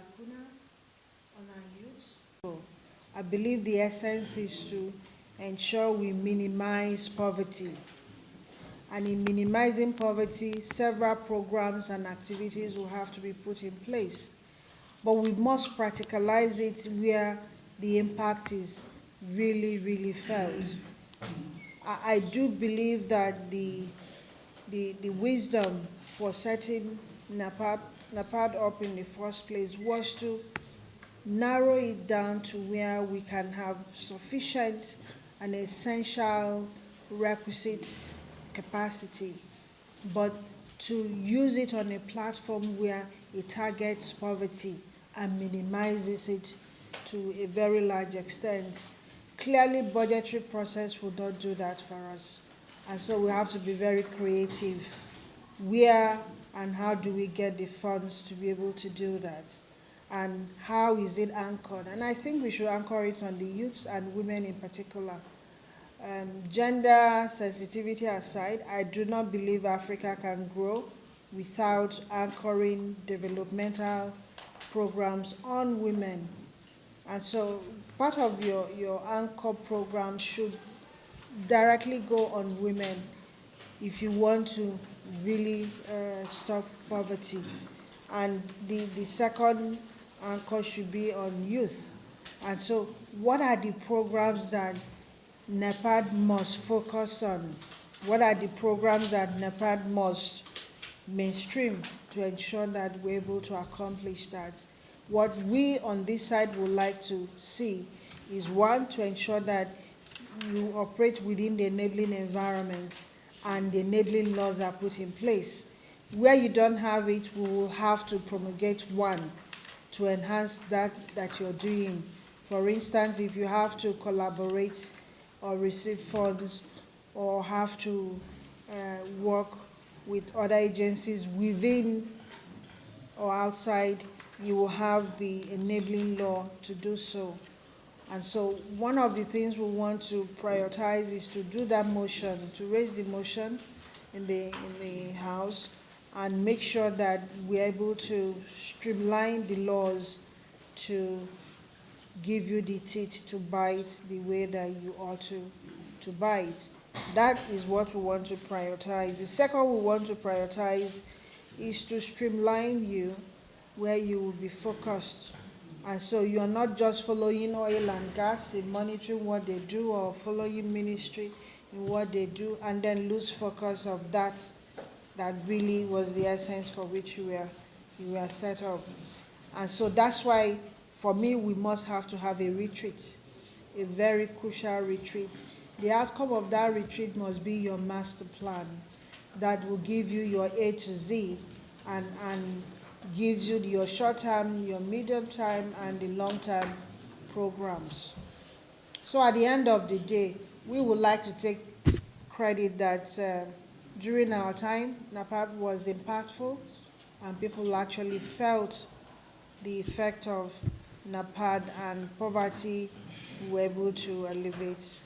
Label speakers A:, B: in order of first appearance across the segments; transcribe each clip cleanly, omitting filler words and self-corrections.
A: lacuna on our youth. I believe the essence is to ensure we minimize poverty. And in minimizing poverty, several programs and activities will have to be put in place. But we must practicalize it where the impact is really, really felt. I do believe that the wisdom for setting NEPAD up in the first place was to narrow it down to where we can have sufficient and essential requisite capacity, but to use it on a platform where it targets poverty and minimizes it to a very large extent. Clearly, budgetary process will not do that for us. And so we have to be very creative. Where and how do we get the funds to be able to do that? And how is it anchored? And I think we should anchor it on the youth and women in particular. Gender sensitivity aside, I do not believe Africa can grow without anchoring developmental programs on women. And so part of your anchor program should directly go on women if you want to really stop poverty. And the second anchor should be on youth. And so what are the programs that NEPAD must focus on? What are the programs that NEPAD must mainstream to ensure that we're able to accomplish that? What we on this side would like to see is, one, to ensure that you operate within the enabling environment and the enabling laws are put in place. Where you don't have it, we will have to promulgate one to enhance that you're doing. For instance, if you have to collaborate or receive funds or have to work with other agencies within or outside, you will have the enabling law to do so. And so one of the things we want to prioritize is to do that motion, to raise the motion in the House and make sure that we're able to streamline the laws to give you the teeth to bite the way that you ought to bite. That is what we want to prioritize. The second we want to prioritize is to streamline you where you will be focused. And so you're not just following oil and gas in monitoring what they do or following ministry in what they do and then lose focus of that really was the essence for which you were set up. And so that's why, for me, we must have to have a retreat, a very crucial retreat. The outcome of that retreat must be your master plan that will give you your A to Z and gives you your short-term, your medium-term, and the long-term programs. So at the end of the day, we would like to take credit that during our time, NEPAD was impactful, and people actually felt the effect of NEPAD, and poverty we were able to alleviate.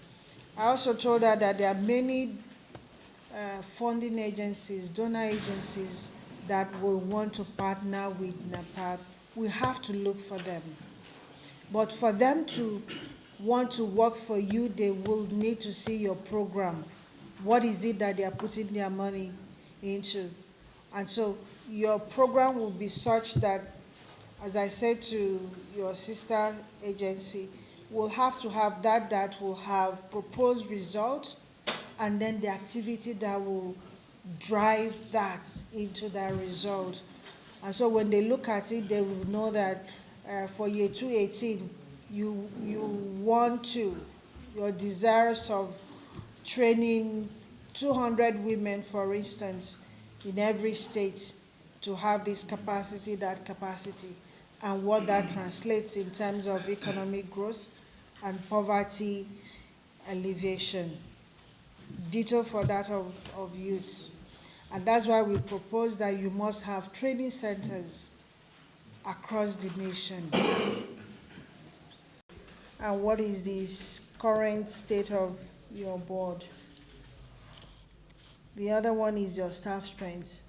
A: I also told her that there are many funding agencies, donor agencies that will want to partner with NEPAD. We have to look for them. But for them to want to work for you, they will need to see your program. What is it that they are putting their money into? And so your program will be such that, as I said to your sister agency, we'll have to have that will have proposed results and then the activity that will drive that into that result. And so when they look at it, they will know that for year 218, you want to, you're desirous of training 200 women, for instance, in every state to have this capacity, that capacity, and what that translates in terms of economic growth and poverty alleviation. Ditto for that of youth. And that's why we propose that you must have training centers across the nation. And what is the current state of your board? The other one is your staff strength.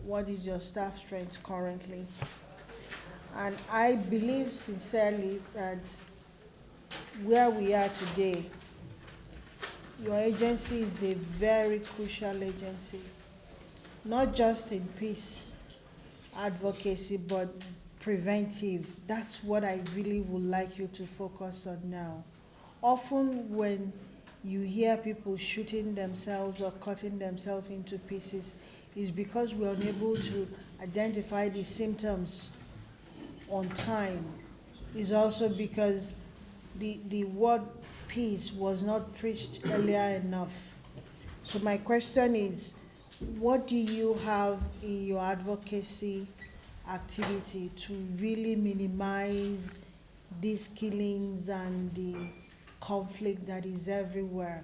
A: What is your staff strength currently? And I believe sincerely that where we are today, your agency is a very crucial agency, not just in peace advocacy, but preventive. That's what I really would like you to focus on now. Often when you hear people shooting themselves or cutting themselves into pieces, is because we're unable to identify the symptoms on time. Is also because the word peace was not preached earlier enough. So my question is, what do you have in your advocacy activity to really minimize these killings and the conflict that is everywhere?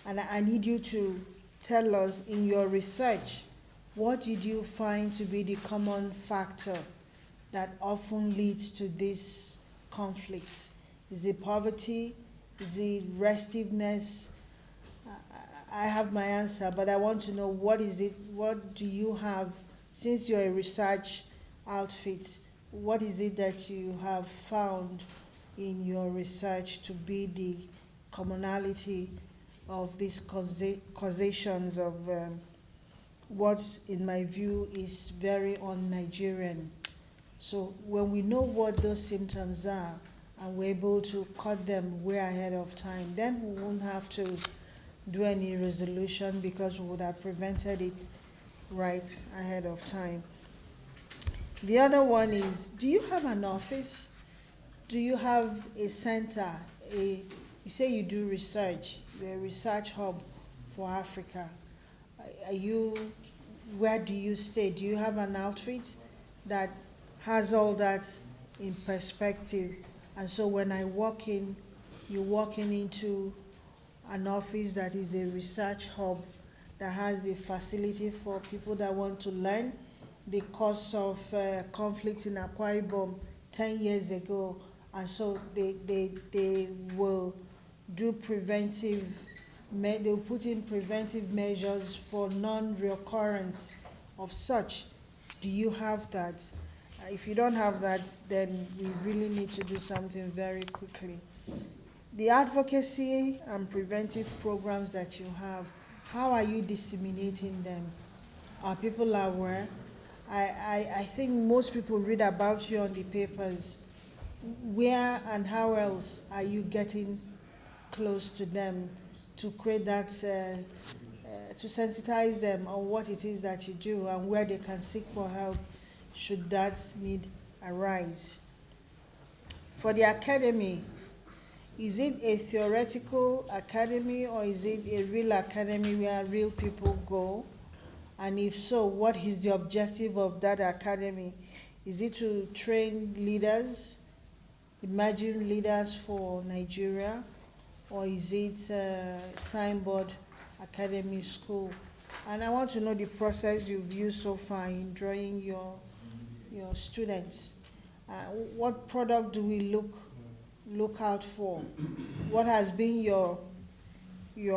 A: And I need you to tell us, in your research, what did you find to be the common factor that often leads to these conflicts? Is it poverty? Is it restiveness? I have my answer, but I want to know, what is it, what do you have, since you're a research outfit, what is it that you have found in your research to be the commonality of these causations of what, in my view, is very un-Nigerian? So when we know what those symptoms are and we're able to cut them way ahead of time, then we won't have to do any resolution because we would have prevented it right ahead of time. The other one is, do you have an office? Do you have a center? You say you do research. You're a research hub for Africa. Where do you stay? Do you have an outfit that has all that in perspective? And so when I walk in, you're walking into an office that is a research hub that has a facility for people that want to learn the cause of conflict in Akwa Ibom 10 years ago. And so they will do they'll put in preventive measures for non-reoccurrence of such. Do you have that? If you don't have that, then we really need to do something very quickly. The advocacy and preventive programs that you have, how are you disseminating them? Are people aware? I think most people read about you on the papers. Where and how else are you getting close to them to create that, to sensitize them on what it is that you do and where they can seek for help should that need arise? For the academy, is it a theoretical academy or is it a real academy where real people go? And if so, what is the objective of that academy? Is it to train leaders, emerging leaders for Nigeria? Or is it a signboard academy school? And I want to know the process you've used so far in drawing your students. What product do we look out for? What has been your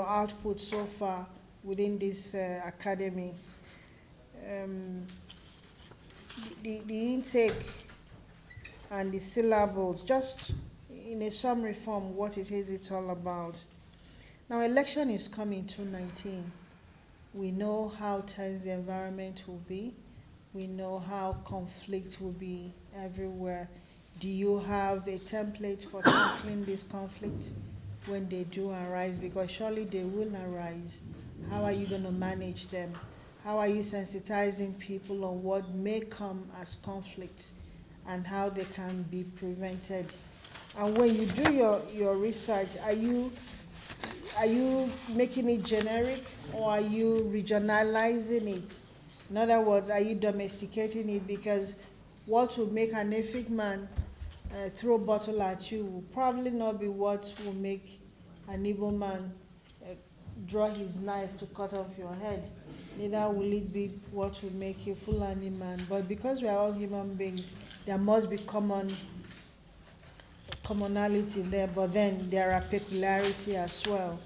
A: output so far within this academy? The intake and the syllables, just in a summary form, what it is it's all about. Now, election is coming 2019. We know how tense the environment will be. We know how conflict will be everywhere. Do you have a template for tackling these conflicts when they do arise? Because surely they will arise. How are you going to manage them? How are you sensitizing people on what may come as conflicts and how they can be prevented? And when you do your research, are you making it generic or are you regionalizing it? In other words, are you domesticating it? Because what will make an Efik man throw a bottle at you will probably not be what will make an Igbo man draw his knife to cut off your head. Neither will it be what will make you Fulani man. But because we are all human beings, there must be commonality there, but then there are peculiarity as well.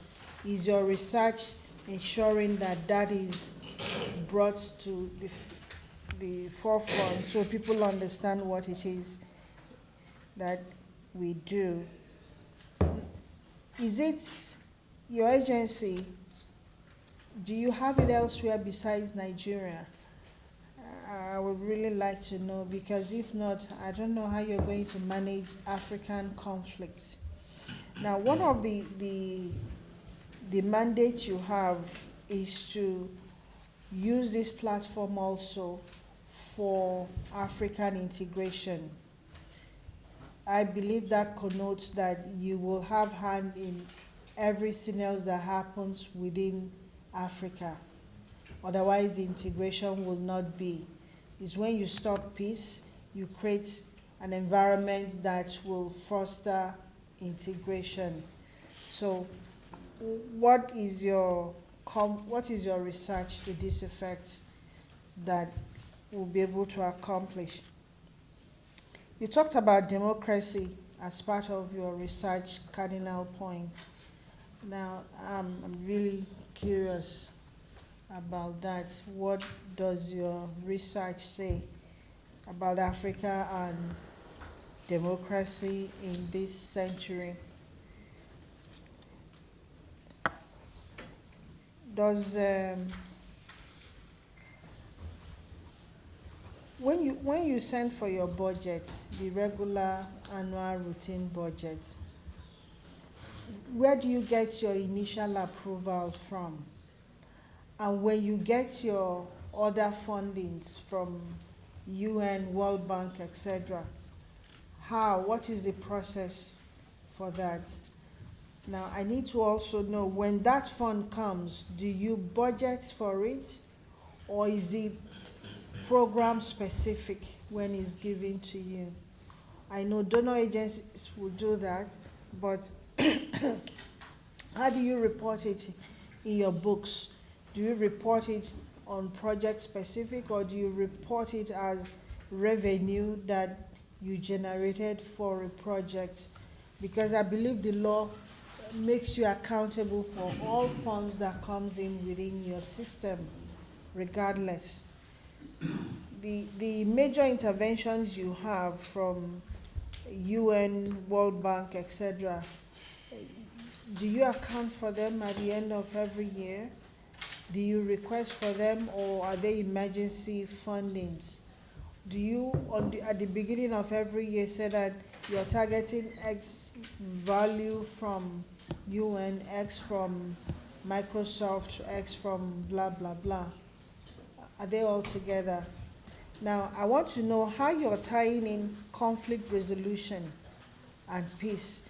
A: Is your research ensuring that that is brought to the forefront so people understand what it is that we do. Is it your agency? Do you have it elsewhere besides Nigeria? I would really like to know, because if not, I don't know how you're going to manage African conflicts. Now, one of the mandates you have is to use this platform also for African integration. I believe that connotes that you will have hand in everything else that happens within Africa. Otherwise, the integration will not be. It's when you stop peace, you create an environment that will foster integration. So, what is your research to this effect that will be able to accomplish? You talked about democracy as part of your research cardinal point. Now, I'm really curious about that. What does your research say about Africa and democracy in this century? Does when you send for your budget, the regular annual routine budget, where do you get your initial approval from? And when you get your other fundings from UN, World Bank, etc., what is the process for that? Now, I need to also know, when that fund comes, do you budget for it, or is it program specific when it's given to you? I know donor agencies will do that, but how do you report it in your books? Do you report it on project specific, or do you report it as revenue that you generated for a project? Because I believe the law makes you accountable for all funds that comes in within your system, regardless. The major interventions you have from UN, World Bank, etc., do you account for them at the end of every year? Do you request for them, or are they emergency fundings? Do you, at the beginning of every year, say that you're targeting X value from UN, X from Microsoft, X from blah, blah, blah? Are they all together? Now, I want to know how you're tying in conflict resolution and peace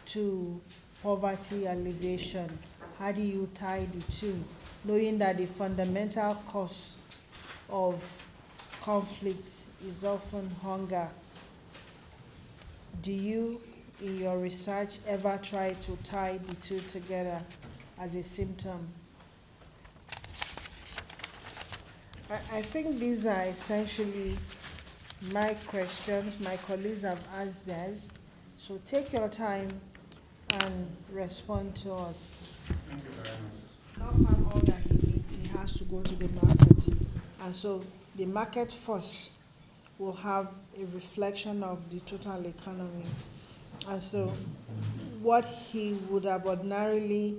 A: to poverty alleviation. How do you tie the two, knowing that the fundamental cause of conflict is often hunger? Do you, in your research, ever try to tie the two together as a symptom? I think these are essentially my questions. My colleagues have asked theirs. So take your time and respond to us.
B: Thank you very much.
A: Not find all that he needs, he has to go to the market. And so the market force will have a reflection of the total economy. And so what he would have ordinarily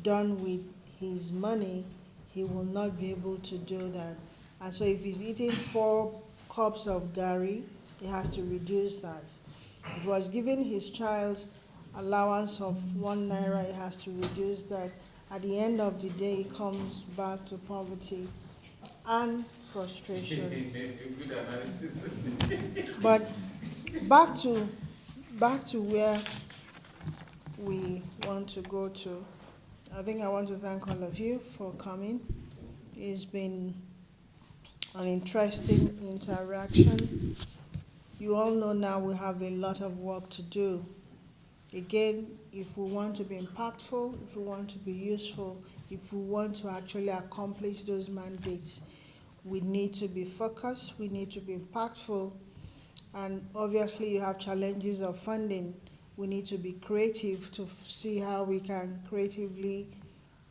A: done with his money, he will not be able to do that. And so if he's eating 4 cups of gari, he has to reduce that. If he was giving his child allowance of 1 naira, he has to reduce that. At the end of the day, he comes back to poverty and frustration.
B: Good analysis.
A: But back to where we want to go to. I think I want to thank all of you for coming. It's been an interesting interaction. You all know now we have a lot of work to do. Again, if we want to be impactful, if we want to be useful, if we want to actually accomplish those mandates, we need to be focused, we need to be impactful, and obviously you have challenges of funding. We need to be creative to see how we can creatively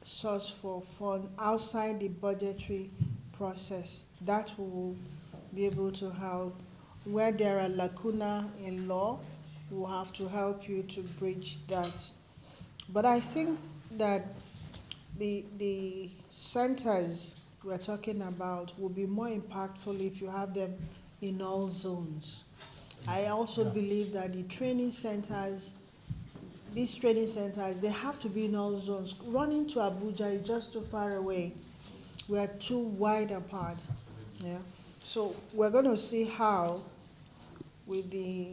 A: source for fund outside the budgetary process. That will be able to help. Where there are lacuna in law, we'll have to help you to bridge that. But I think that the centers we're talking about will be more impactful if you have them in all zones. I also believe that the training centers, these training centers, they have to be in all zones. Running to Abuja is just too far away. We are too wide apart. Yeah. So we're going to see how, with the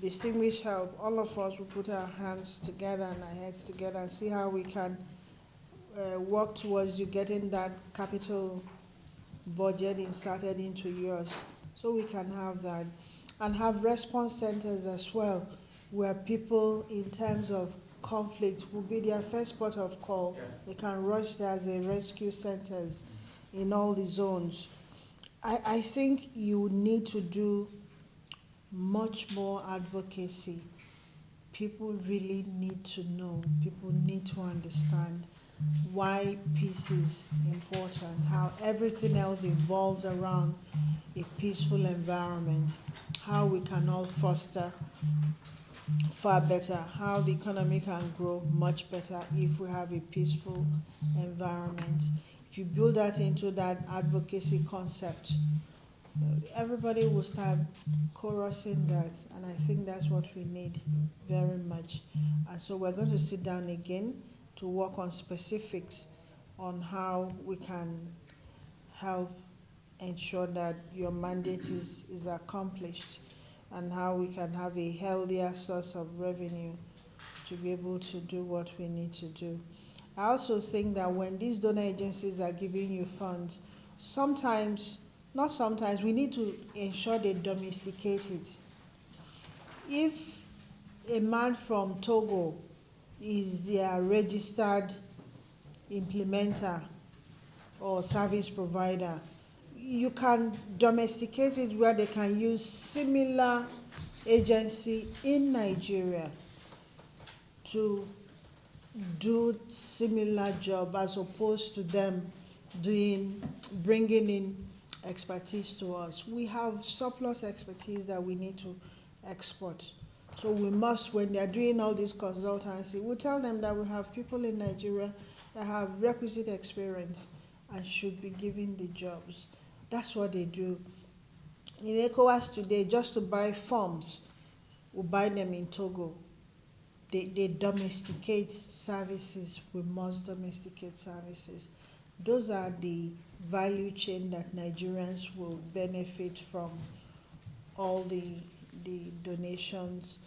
A: distinguished help, all of us will put our hands together and our heads together and see how we can work towards you getting that capital budget inserted into yours, so we can have that. And have response centers as well, where people in terms of conflict will be their first port of call. They can rush there as a rescue centers in all the zones. I think you need to do much more advocacy. People really need to know, people need to understand why peace is important, how everything else evolves around a peaceful environment, how we can all foster far better, how the economy can grow much better if we have a peaceful environment. If you build that into that advocacy concept, everybody will start chorusing that, and I think that's what we need very much. And so we're going to sit down again to work on specifics on how we can help ensure that your mandate is accomplished, and how we can have a healthier source of revenue to be able to do what we need to do. I also think that when these donor agencies are giving you funds, sometimes, not sometimes, we need to ensure they domesticate it. If a man from Togo is their registered implementer or service provider, you can domesticate it where they can use similar agency in Nigeria to do similar job, as opposed to them bringing in expertise to us. We have surplus expertise that we need to export. So we must, when they're doing all this consultancy, we tell them that we have people in Nigeria that have requisite experience and should be given the jobs. That's what they do. In ECOWAS today, just to buy forms, we buy them in Togo. They domesticate services. We must domesticate services. Those are the value chain that Nigerians will benefit from, all the donations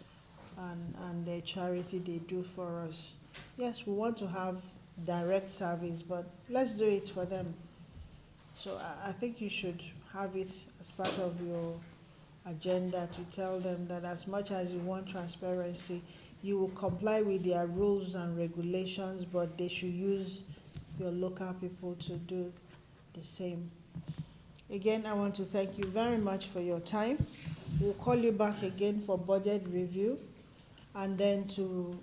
A: and the charity they do for us. Yes, we want to have direct service, but let's do it for them. So I think you should have it as part of your agenda to tell them that as much as you want transparency, you will comply with their rules and regulations, but they should use your local people to do the same. Again, I want to thank you very much for your time. We'll call you back again for budget review, and then to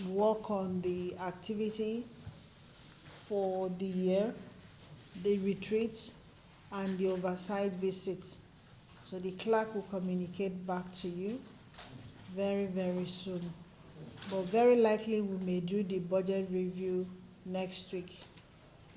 A: work on the activity for the year, the retreats, and the oversight visits. So the clerk will communicate back to you very, very soon. But very likely we may do the budget review next week.